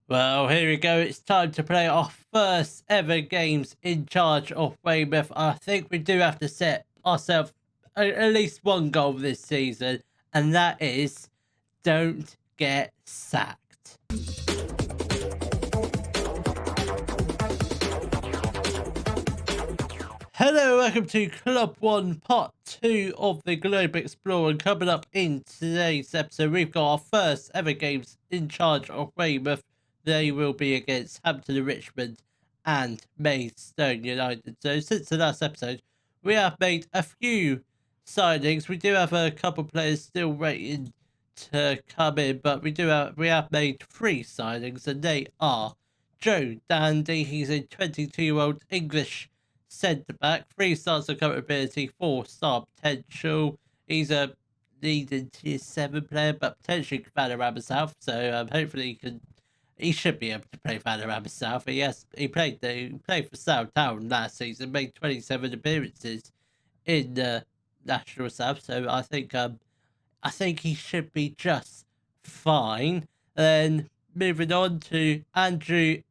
Well, here we go. It's time to play our first ever games in charge of Weymouth. I think we do have to set ourselves at least one goal this season, and that is don't get sacked. Hello, welcome to Club 1 Part 2 of the Globe Explorer. And coming up in today's episode, we've got our first ever games in charge of Weymouth. They will be against Hampton and Richmond and Maidstone United. So since the last episode, we have made a few signings. We do have a couple players still waiting to come in, but we have made 3 signings, and they are Joe Dandy. He's a 22-year-old English centre back, 3 stars of current ability, 4-star potential. He's a leading tier 7 player, but potentially Vanarama South. So hopefully he should be able to play Vanarama South. He played for Southampton last season, made 27 appearances in the National South. So I think he should be just fine. Then moving on to Andrew.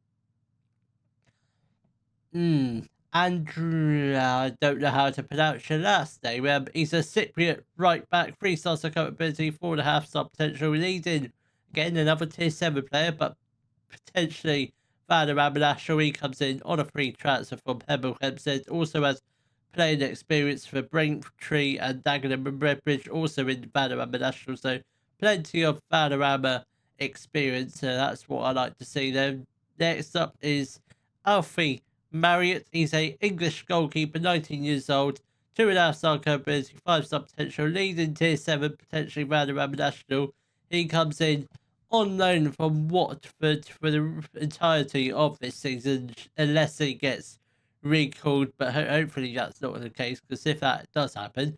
Andrew, I don't know how to pronounce your last name. He's a Cypriot right back, 3 stars of current ability, 4.5-star potential, leading again another tier 7 player, but potentially Vanarama. He comes in on a free transfer from Hemel Hempstead. Also has playing experience for Braintree and Dagenham and Redbridge, also in Vanarama. So plenty of Vanarama experience. That's what I like to see. Then next up is Alfie Marriott. He's a English goalkeeper, 19 years old, 2.5-star capability, 5-star potential, leading tier 7, potentially Vanarama. He comes in on loan from Watford for the entirety of this season, unless he gets recalled. But hopefully that's not the case, because if that does happen,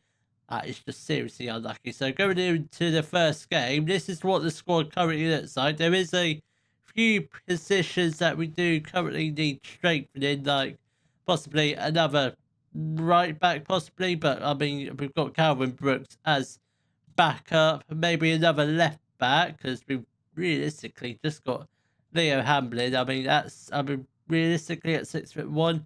that is just seriously unlucky. So going into the first game, this is what the squad currently looks like. There is a few positions that we do currently need strengthening, like possibly another right back, possibly. But I mean, we've got Calvin Brooks as backup, maybe another left back, because we've realistically just got Leo Hamlin. I mean, realistically at 6'1",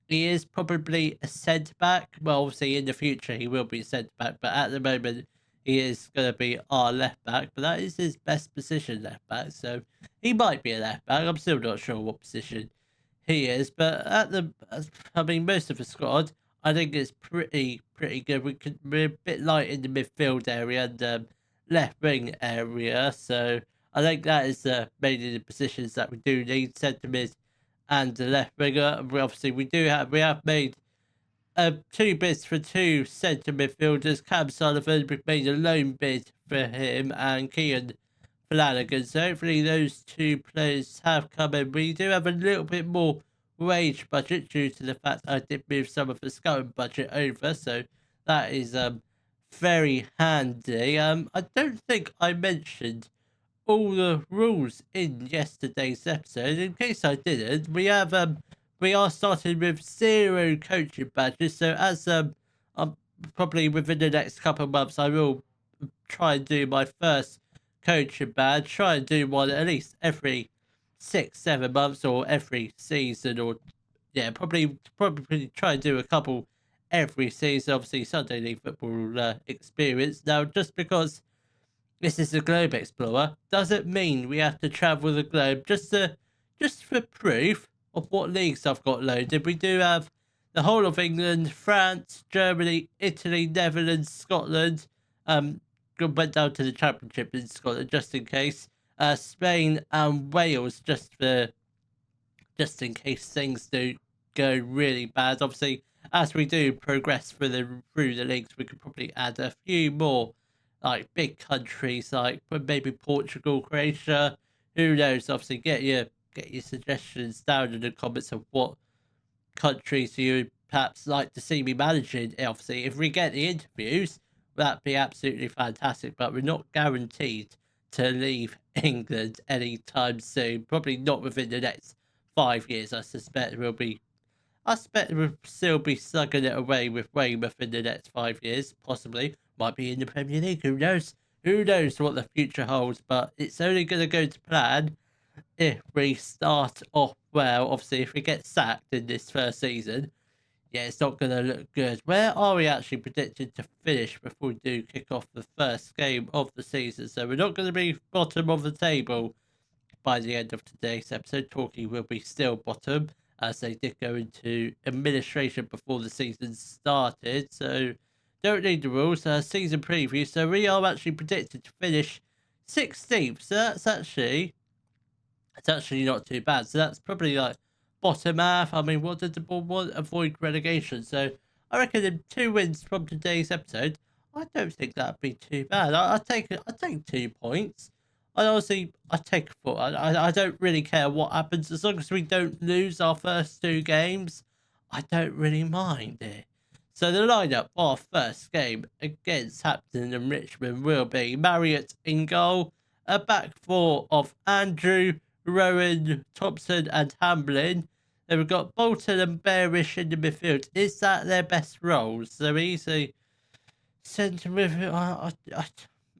he is probably a centre back. Well, obviously in the future he will be a centre back, but at the moment he is going to be our left back. But that is his best position, left back. So he might be a left back. I'm still not sure what position he is. But most of the squad, I think it's pretty good. We're a bit light in the midfield area and left wing area. So I think that is mainly the positions that we do need: centre mid and the left winger. We have made 2 bids for 2 centre midfielders. Cam Sullivan, we've made a loan bid for him, and Kean Flanagan. So hopefully those 2 players have come in. We do have a little bit more wage budget due to the fact I did move some of the scouting budget over. So that is very handy. I don't think I mentioned all the rules in yesterday's episode. In case I didn't, we are starting with 0 coaching badges. So as I'm probably within the next couple of months, I will try and do my first coaching badge. Try and do one at least every 6-7 months, or every season, or probably try and do a couple every season. Obviously Sunday League Football experience. Now, just because this is the Globe Explorer doesn't mean we have to travel the globe. Just for proof of what leagues I've got loaded, we do have the whole of England, France, Germany, Italy, Netherlands, Scotland. Went down to the Championship in Scotland just in case. Spain and Wales, just in case things do go really bad. Obviously, as we do progress through the leagues, we could probably add a few more, like big countries, like maybe Portugal, Croatia. Who knows? Obviously, get your suggestions down in the comments of what countries you perhaps like to see me managing. Obviously, if we get the interviews, that'd be absolutely fantastic. But we're not guaranteed to leave England anytime soon. Probably not within the next 5 years. I suspect we'll still be slugging it away with Weymouth in the next 5 years, possibly. Might be in the Premier League. Who knows? Who knows what the future holds? But it's only going to go to plan if we start off well. Obviously, if we get sacked in this first season, yeah, it's not going to look good. Where are we actually predicted to finish before we do kick off the first game of the season? So we're not going to be bottom of the table by the end of today's episode. Torquay will be still bottom, as they did go into administration before the season started. So don't need the rules. Season preview. So we are actually predicted to finish 16th. So it's actually not too bad. So that's probably like bottom half. I mean, what did the board want? Avoid relegation. So I reckon in 2 wins from today's episode, I don't think that'd be too bad. I take 2 points. I honestly, I take 4. I don't really care what happens as long as we don't lose our first 2 games. I don't really mind it. So the lineup for our first game against Hampton and Richmond will be Marriott in goal, a back 4 of Andrew, Rowan, Thompson, and Hamlin. Then we've got Bolton and Bearish in the midfield. Is that their best roles? So easy centre midfield.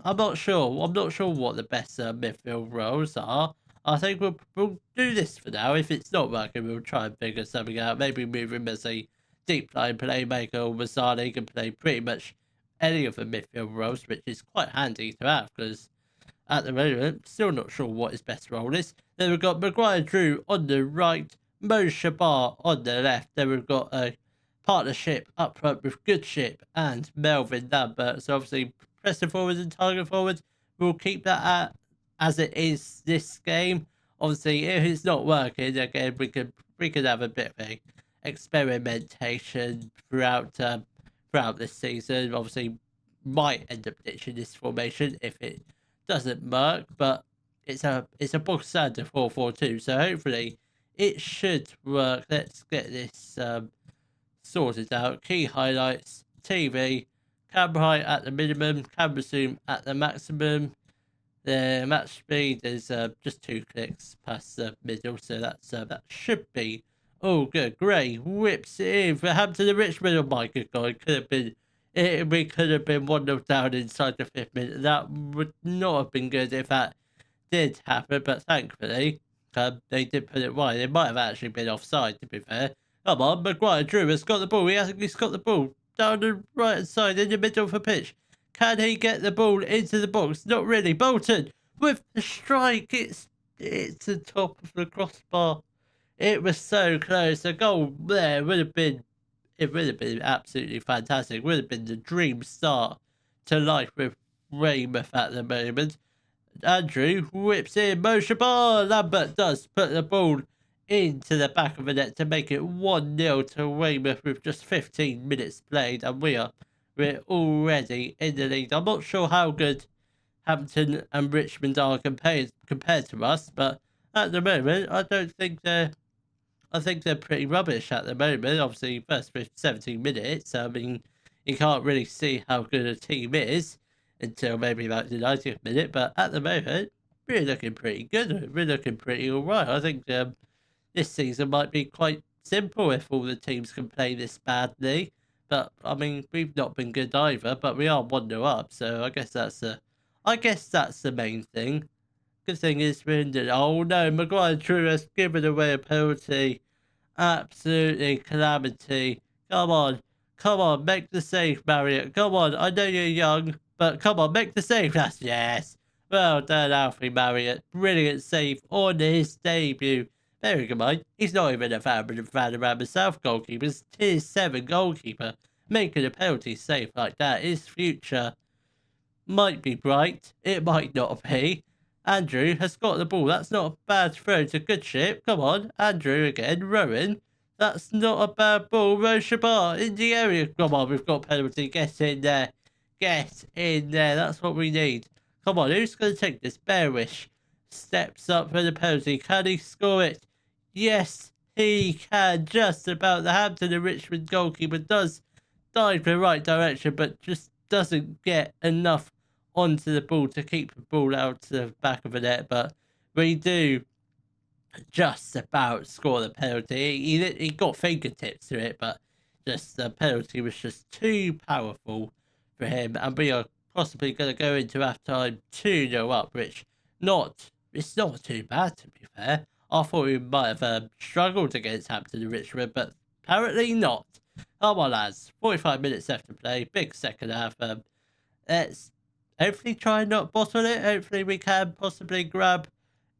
I'm not sure. I'm not sure what the best midfield roles are. I think we'll do this for now. If it's not working, we'll try and figure something out. Maybe move him as a deep line playmaker, or Masani can play pretty much any of the midfield roles, which is quite handy to have because at the moment, still not sure what his best role is. Then we've got Maguire Drew on the right, Mo Shabar on the left. Then we've got a partnership up front with Goodship and Melvin Lambert. So obviously, pressing forward and target forward, we'll keep that at as it is this game. Obviously, if it's not working, again, we could have a bit of a experimentation throughout this season. Obviously, might end up ditching this formation if it doesn't work, but it's a box standard 4-4-2, so hopefully it should work. Let's get this sorted out. Key highlights: TV, camera height at the minimum, camera zoom at the maximum. The match speed is just 2 clicks past the middle, so that should be all good. Gray whips it in for Hampton and Richmond. Oh my good God, we could have been 1-0 down inside the 5th minute. That would not have been good if that did happen, but thankfully, they did put it wide. It might have actually been offside, to be fair. Come on, Maguire Drew has got the ball. He's got the ball down the right hand side in the middle of the pitch. Can he get the ball into the box? Not really. Bolton with the strike. It's the top of the crossbar. It was so close. A goal there would have been absolutely fantastic. It would have been the dream start to life with Weymouth at the moment. Andrew whips in, Mo Shabar. Lambert does put the ball into the back of the net to make it 1-0 to Weymouth with just 15 minutes played, and we're already in the lead. I'm not sure how good Hampton and Richmond are compared to us, but at the moment, I think they're pretty rubbish at the moment. Obviously, first 17 minutes, I mean, you can't really see how good a team is until maybe about the 90th minute. But at the moment, we're looking pretty good. We're looking pretty all right. I think this season might be quite simple if all the teams can play this badly. But I mean, we've not been good either. But we are 1-0 up, so I guess that's the main thing. Good thing is we're in the... Oh no, Maguire Drew has given away a penalty. Absolutely calamity. Come on, make the save, Marriott. Come on, I know you're young, but come on, make the save. That's yes. Well done, Alfie Marriott. Brilliant save on his debut. Bearing in mind, he's not even a fan around himself goalkeepers. Tier 7 goalkeeper. Making a penalty save like that. His future might be bright. It might not be. Andrew has got the ball. That's not a bad throw to Goodship. Come on, Andrew again. Rowan. That's not a bad ball. Roshabar in the area. Come on, we've got penalty. Get in there. Get in there. That's what we need. Come on, who's going to take this? Bearish steps up for the penalty. Can he score it? Yes, he can. Just about. The Hampton and Richmond goalkeeper does dive in the right direction, but just doesn't get enough onto the ball to keep the ball out to the back of the net. But we do just about score the penalty. He got fingertips to it, but just the penalty was just too powerful for him. And we are possibly going to go into half time 2-0 up, which not It's not too bad, to be fair. I thought we might have struggled against Hampton and Richmond, but apparently not. Come on, lads. 45 minutes left to play. Big second half. Let's hopefully try and not bottle it. Hopefully we can possibly grab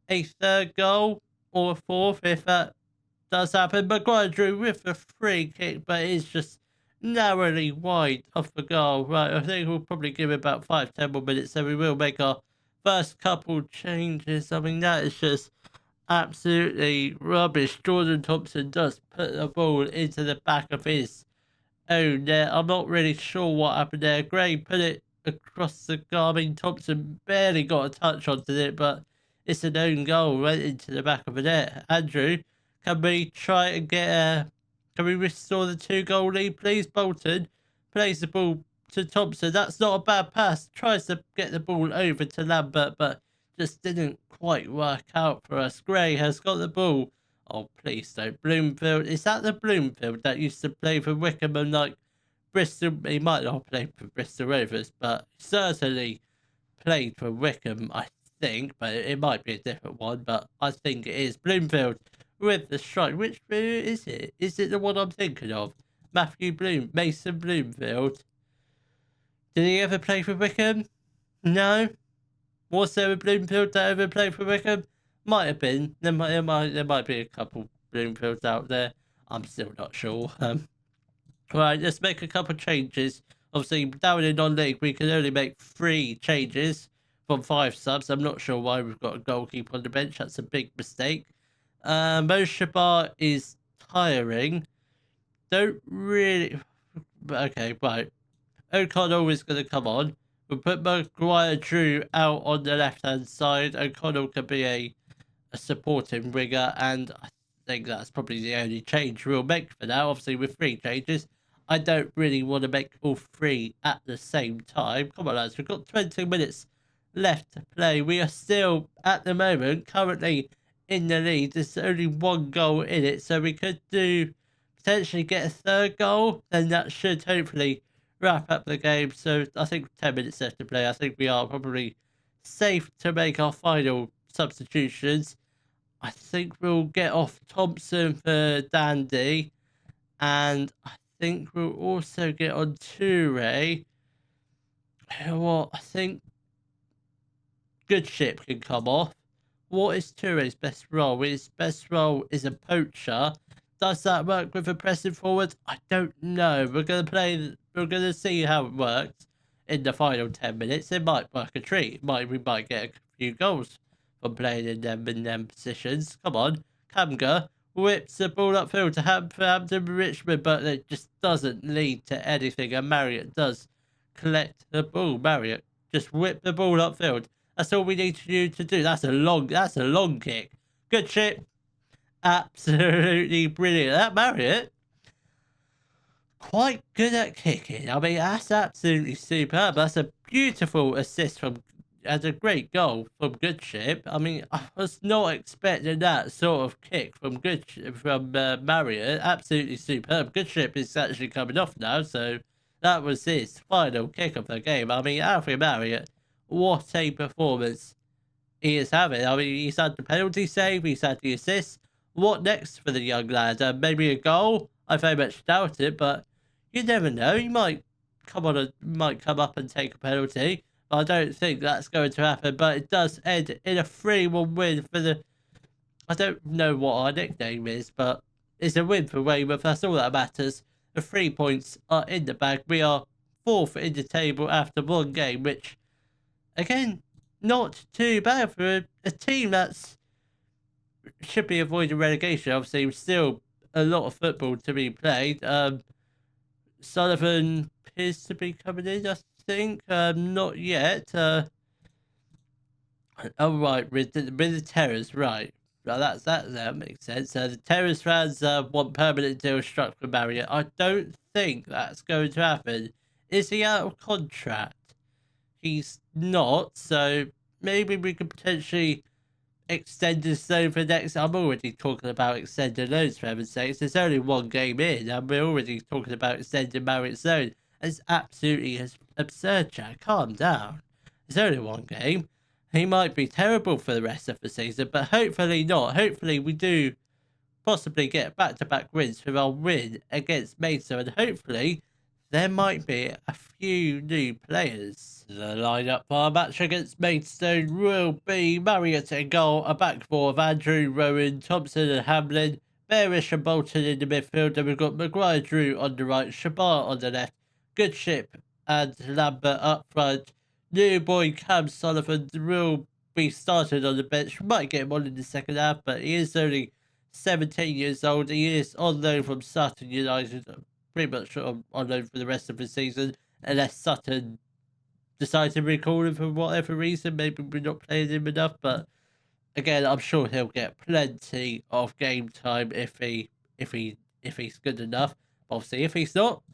a third goal or a fourth if that does happen. Maguire drew with a free kick, but it's just narrowly wide off the goal. Right, I think we'll probably give it about 5-10 more minutes, so we will make our first couple changes. I mean, that is just absolutely rubbish. Jordan Thompson does put the ball into the back of his own net. I'm not really sure what happened there. Gray put it across the goal. I mean, Thompson barely got a touch onto it, but it's an own goal right into the back of the net. Andrew, can we try and get can we restore the 2-goal lead, please? Bolton plays the ball to Thompson. That's not a bad pass. Tries to get the ball over to Lambert, but just didn't quite work out for us. Gray has got the ball. Oh, please don't. Bloomfield. Is that the Bloomfield that used to play for Wickham and like Bristol? He might not play for Bristol Rovers, but certainly played for Wickham, I think. But it might be a different one, but I think it is Bloomfield with the strike. Which is it? Is it the one I'm thinking of? Mason Bloomfield. Did he ever play for Wickham? No. Was there a Bloomfield that ever played for Wickham? Might have been. There might be a couple Bloomfields out there. I'm still not sure. Right, let's make a couple changes. Obviously, down in non-league, we can only make 3 changes from 5 subs. I'm not sure why we've got a goalkeeper on the bench. That's a big mistake. Mo Shabar is tiring. Don't really... Okay, right. O'Connell is going to come on. We'll put Maguire Drew out on the left-hand side. O'Connell can be a supporting winger, and I think that's probably the only change we'll make for now. Obviously, with 3 changes, I don't really want to make all 3 at the same time. Come on, lads. We've got 20 minutes left to play. We are still, at the moment, currently in the lead. There's only 1 goal in it, so we could potentially get a 3rd goal, then that should hopefully wrap up the game. So I think 10 minutes left to play. I think we are probably safe to make our final substitutions. I think we'll get off Thompson for Dandy, and I think we'll also get on Toure. Well, I think Goodship can come off. What is Toure's best role? His best role is a poacher. Does that work with a pressing forward? I don't know. We're gonna see how it works in the final 10 minutes. It might work a treat. We might get a few goals from playing in them positions. Come on. Kamga whips the ball upfield to Hampton Richmond, but it just doesn't lead to anything. And Marriott does collect the ball. Marriott just whip the ball upfield. That's all we need you to do. That's a long kick. Good shit. Absolutely brilliant. That Marriott, quite good at kicking. I mean, that's absolutely superb. That's a beautiful assist and a great goal from Goodship. I mean, I was not expecting that sort of kick from Marriott. Absolutely superb. Goodship is actually coming off now, so that was his final kick of the game. I mean, Alfie Marriott, what a performance he is having. I mean, he's had the penalty save, he's had the assist. What next for the young lad? Maybe a goal? I very much doubt it, but you never know. He might come up and take a penalty. But I don't think that's going to happen. But it does end in a 3-1 win for the... I don't know what our nickname is, but it's a win for Weymouth. That's all that matters. The 3 points are in the bag. We are 4th in the table after 1 game, which, again, not too bad for a team that's should be avoiding relegation. Obviously, still a lot of football to be played. Sullivan appears to be coming in, I think. Not yet. Oh, right, with the Terrors, right. Well, that makes sense. The Terrors fans want permanent deal struck for Marriott. I don't think that's going to happen. Is he out of contract? He's not, so maybe we could potentially extend his loan for next. I'm already talking about extending loans, for heaven's sakes. There's only 1 game in, and we're already talking about extending Marriott's loan. It's absolutely absurd, Jack. Calm down. There's only 1 game. he might be terrible for the rest of the season, but hopefully not. Hopefully we do possibly get back-to-back wins with our win against Maidstone, and hopefully there might be a few new players. The lineup for our match against Maidstone will be Marriott in goal, a back four of Andrew, Rowan, Thompson and Hamlin, Bearish and Bolton in the midfield, and we've got Maguire, Drew on the right, Shabar on the left, Goodship and Lambert up front. New boy Cam Sullivan will be started on the bench. We might get him on in the second half, but he is only 17 years old. He is on loan from Sutton United, pretty much on loan for the rest of the season, unless Sutton decide to recall him for whatever reason. Maybe we're not playing him enough, but again, I'm sure he'll get plenty of game time if he's good enough. Obviously, if he's not,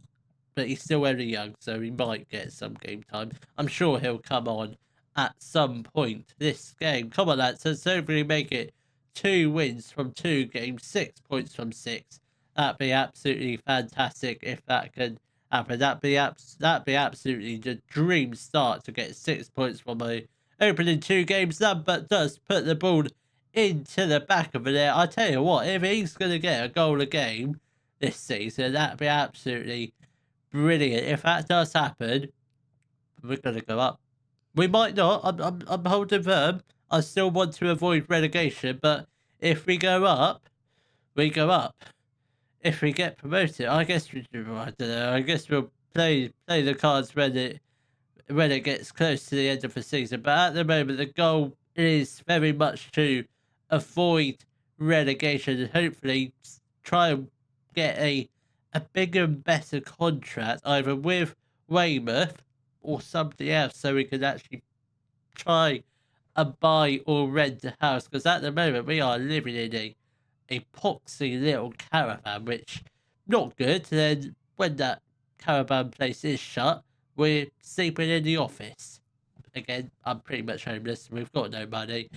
but he's still very young, so he might get some game time. I'm sure he'll come on at some point this game. Come on, lads, let's hopefully make it 2 wins from 2 games, 6 points from 6. That'd be absolutely fantastic if that could happen. That'd be absolutely the dream start to get 6 points from my opening 2 games. Lambert does put the ball into the back of the net. I tell you what, if he's going to get a goal a game this season, that'd be absolutely brilliant. If that does happen, we're going to go up. We might not. I'm holding firm. I still want to avoid relegation, but if we go up, we go up. If we get promoted, I guess I don't know. I guess we'll play the cards when it gets close to the end of the season. But at the moment, the goal is very much to avoid relegation and hopefully try and get a bigger and better contract either with Weymouth or something else, so we can actually try and buy or rent a house. Because at the moment we are living in a poxy little caravan, which not good. Then when that caravan place is shut, we're sleeping in the office. Again, I'm pretty much homeless. We've got no money.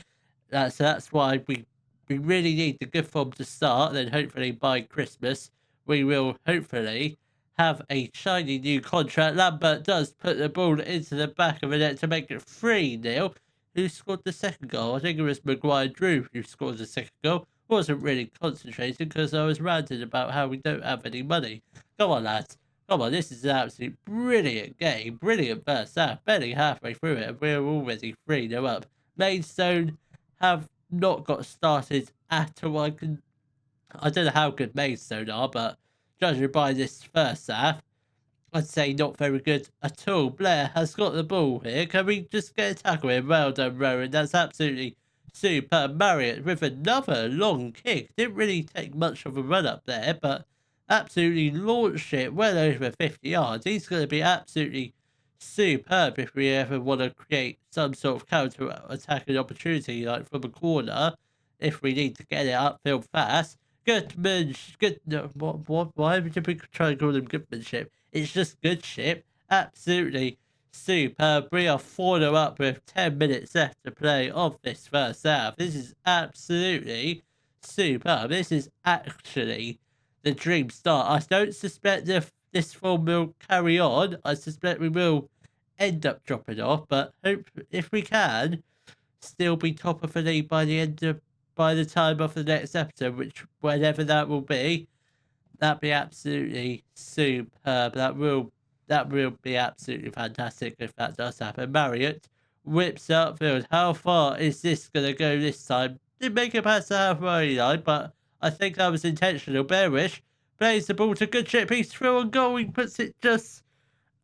That's why we really need the good form to start. Then hopefully by Christmas we will hopefully have a shiny new contract. Lambert does put the ball into the back of the net to make it 3-0. Who scored the second goal? I think it was Maguire Drew who scored the second goal. Wasn't really concentrating because I was ranting about how we don't have any money. Come on, lads. Come on, this is an absolute brilliant game. Brilliant first half. Barely halfway through it, and we're already 3-0 up. Maidstone have not got started at all. I don't know how good Maidstone are, but judging by this first half, I'd say not very good at all. Blair has got the ball here. Can we just get a tackle in? Well done, Rowan. That's absolutely superb. Marriott with another long kick. Didn't really take much of a run up there, but absolutely launched it well over 50 yards. He's going to be absolutely superb if we ever want to create some sort of counter-attacking opportunity, like from a corner, if we need to get it upfield fast. Goodman, why would you try and call them Goodmanship? It's just Goodship. Absolutely superb. We are 4-0 up with 10 minutes left to play of this first half. This is absolutely superb. This is actually the dream start. I don't suspect this form will carry on. I suspect we will end up dropping off, but hope if we can still be top of the league by the time of the next episode, which whenever that will be, that'd be absolutely superb. That will be absolutely fantastic if that does happen. Marriott whips upfield. How far is this gonna go this time? Didn't make it past the halfway line, but I think that was intentional. Bearish plays the ball to Goodship. He's through on goal. He puts it just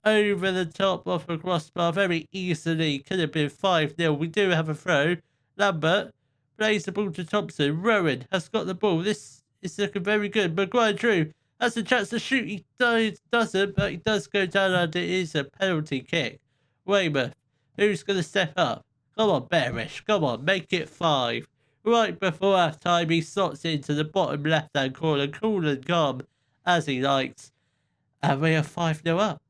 over the top off the crossbar very easily. Could have been 5-0. We do have a throw. Lambert plays the ball to Thompson. Rowan has got the ball. This is looking very good. Maguire Drew has a chance to shoot. He doesn't, but he does go down, and it is a penalty kick. Weymouth, who's going to step up? Come on, Bearish. Come on, make it 5. Right before half time, he slots into the bottom left-hand corner, cool and calm as he likes. And we are 5-0 up.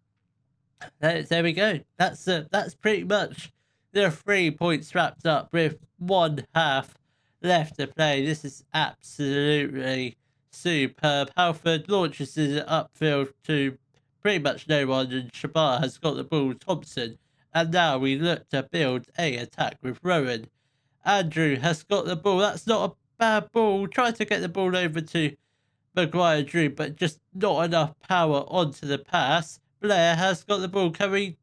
There we go. That's pretty much the 3 points wrapped up with 1 half left to play. This is absolutely superb. Halford launches it upfield to pretty much no one, and Shabar has got the ball. Thompson And now we look to build a attack with Rowan. Andrew has got the ball. That's not a bad ball. Try to get the ball over to Maguire Drew, but just not enough power onto the pass. Blair has got the ball. Can we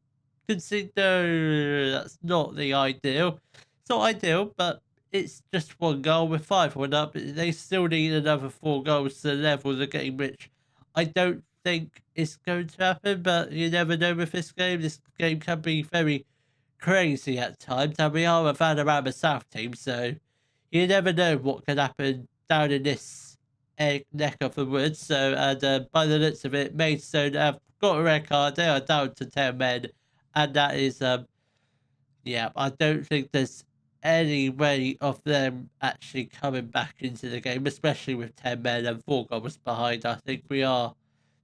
concede? No, that's not the ideal. It's not ideal, but it's just one goal with 5-1 up. They still need another 4 goals to level the game, which I don't think is going to happen, but you never know with this game. This game can be very crazy at times, and we are a Vanarama South team, so you never know what can happen down in this neck of the woods. So, and by the looks of it, Maidstone have got a red card. They are down to 10 men, and that is, yeah, I don't think there's any way of them actually coming back into the game, especially with 10 men and 4 goals behind. I think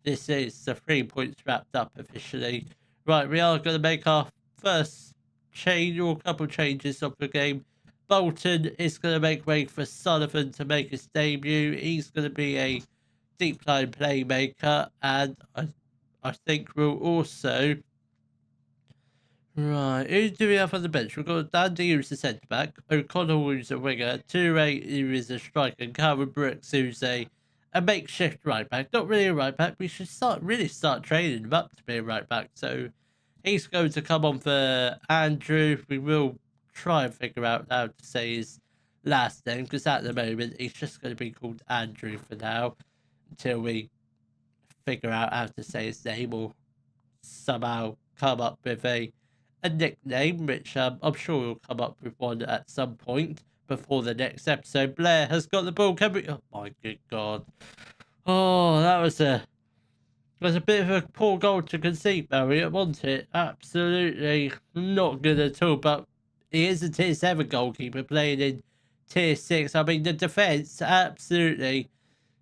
this is the 3 points wrapped up officially. Right, we are going to make our first change or couple changes of the game. Bolton is going to make way for Sullivan to make his debut. He's going to be a deep line playmaker, and I think we'll also... Right, who do we have on the bench? We've got Dandy, who's the centre back, O'Connell, who's a winger, Toure, who is a striker, and Calvin Brooks, who's a makeshift right back. Not really a right back. We should really start training him up to be a right back. So he's going to come on for Andrew. We will try and figure out how to say his last name, because at the moment he's just going to be called Andrew for now until we figure out how to say his name or somehow come up with a nickname, which I'm sure we'll come up with one at some point before the next episode. Blair has got the ball. Can we... Oh my good God. Oh, that was a bit of a poor goal to concede, Marriott, wasn't it? Absolutely not good at all, but he is a tier 7 goalkeeper playing in tier 6. I mean, the defence, absolutely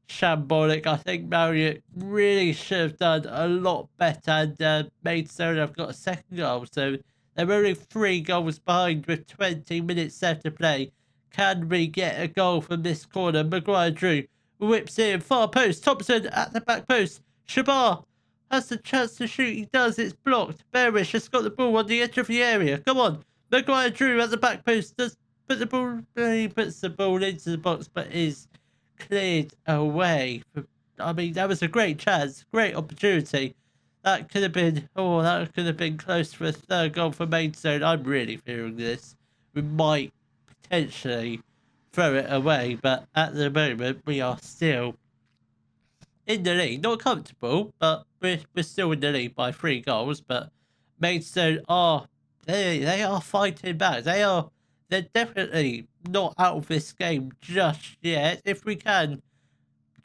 shambolic. I think Marriott really should have done a lot better, and Maidstone have got a second goal, so they're only 3 goals behind with 20 minutes left to play. Can we get a goal from this corner? Maguire Drew whips in, far post, Thompson at the back post. Shabar has the chance to shoot. He does. It's blocked. Bearish has got the ball on the edge of the area. Come on. Maguire Drew at the back post. Does put the ball. He puts the ball into the box, but is cleared away. I mean, that was a great chance. Great opportunity. That could have been. Oh, that could have been close for a 3rd goal for Maidstone. I'm really fearing this. We might potentially throw it away, but at the moment we are still in the lead. Not comfortable, but we're still in the lead by 3 goals. But Maidstone are they are fighting back. They're definitely not out of this game just yet. If we can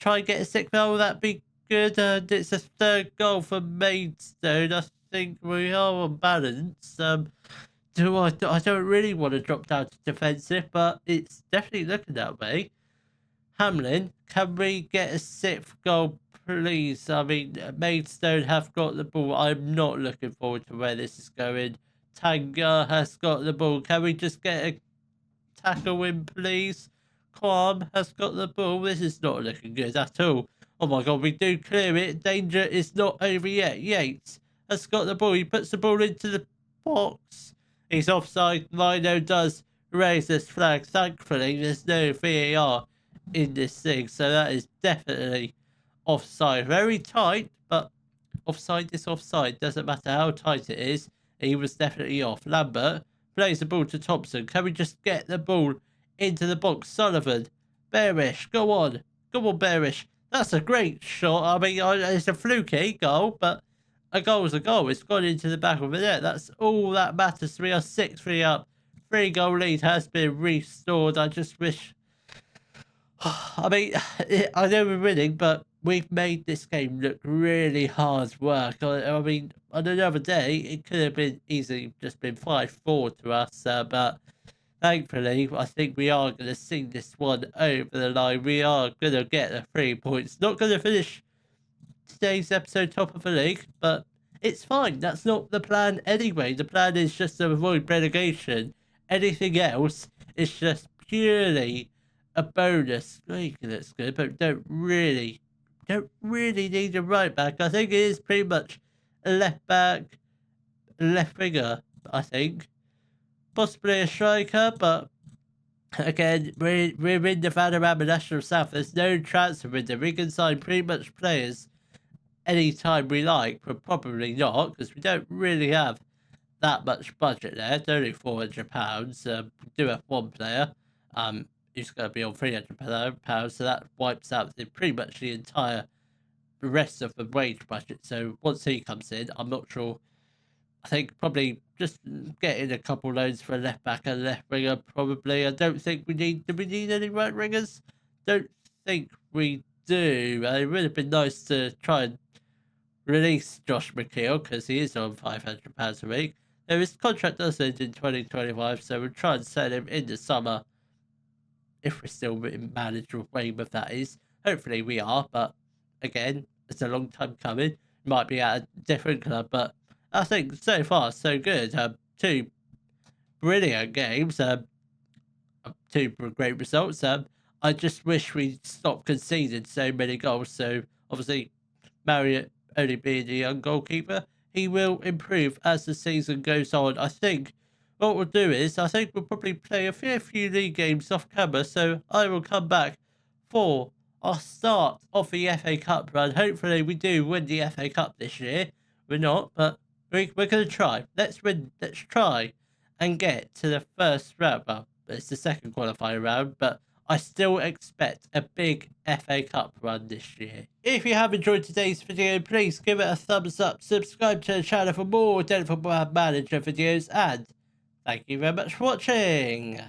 try and get a 6th goal, that'd be good. And it's a 3rd goal for Maidstone. I think we are on balance. I don't really want to drop down to defensive, but it's definitely looking that way. Hamlin, can we get a 6th goal, please? I mean, Maidstone have got the ball. I'm not looking forward to where this is going. Tanga has got the ball. Can we just get a tackle win, please? Quam has got the ball. This is not looking good at all. Oh my God, we do clear it. Danger is not over yet. Yates has got the ball. He puts the ball into the box. He's offside. Lino does raise this flag. Thankfully, there's no VAR in this thing, so that is definitely offside. Very tight, but offside is offside. Doesn't matter how tight it is. He was definitely off. Lambert plays the ball to Thompson. Can we just get the ball into the box? Sullivan, Bearish, go on, Bearish. That's a great shot. I mean, it's a fluky goal, but a goal is a goal. It's gone into the back of the net. That's all that matters. We are 6-3 up. 3-goal lead has been restored. I just wish... I mean, I know we're winning, but we've made this game look really hard work. I mean, on another day, it could have been easily just been 5-4 to us, but thankfully, I think we are going to see this one over the line. We are going to get the 3 points. Not going to finish today's episode top of the league, but it's fine. That's not the plan anyway. The plan is just to avoid relegation. Anything else is just purely a bonus. That's good, but don't really need a right back. I think it is pretty much a left back, left winger, I think. Possibly a striker, but again, we're in the Vanarama National South. There's no transfer window. We can sign pretty much players anytime we like, but probably not, because we don't really have that much budget there. It's only £400. We do have one player, who's going to be on £300, so that wipes out pretty much the entire rest of the wage budget. So once he comes in, I'm not sure. I think probably just getting a couple loans for a left back and left winger. Probably. I don't think we need. Do we need any right wingers? Don't think we do. It would have been nice to try and release Josh McKeel because he is on £500 a week. Now, his contract does end in 2025, so we'll try and sell him in the summer if we're still in manager Weymouth, that is. Hopefully we are, but again, it's a long time coming. Might be at a different club, but I think so far so good. Two brilliant games, two great results. I just wish we'd stop conceding so many goals. So obviously, Marriott only being a young goalkeeper, he will improve as the season goes on. I think what we'll do is, I think we'll probably play a fair few league games off camera. So I will come back for our start of the FA Cup run. Hopefully we do win the FA Cup this year. We're not, but we're going to try. Let's win. Let's try and get to the first round. Well, it's the second qualifying round, but I still expect a big FA Cup run this year. If you have enjoyed today's video, please give it a thumbs up, subscribe to the channel for more Dental Manager videos, and thank you very much for watching.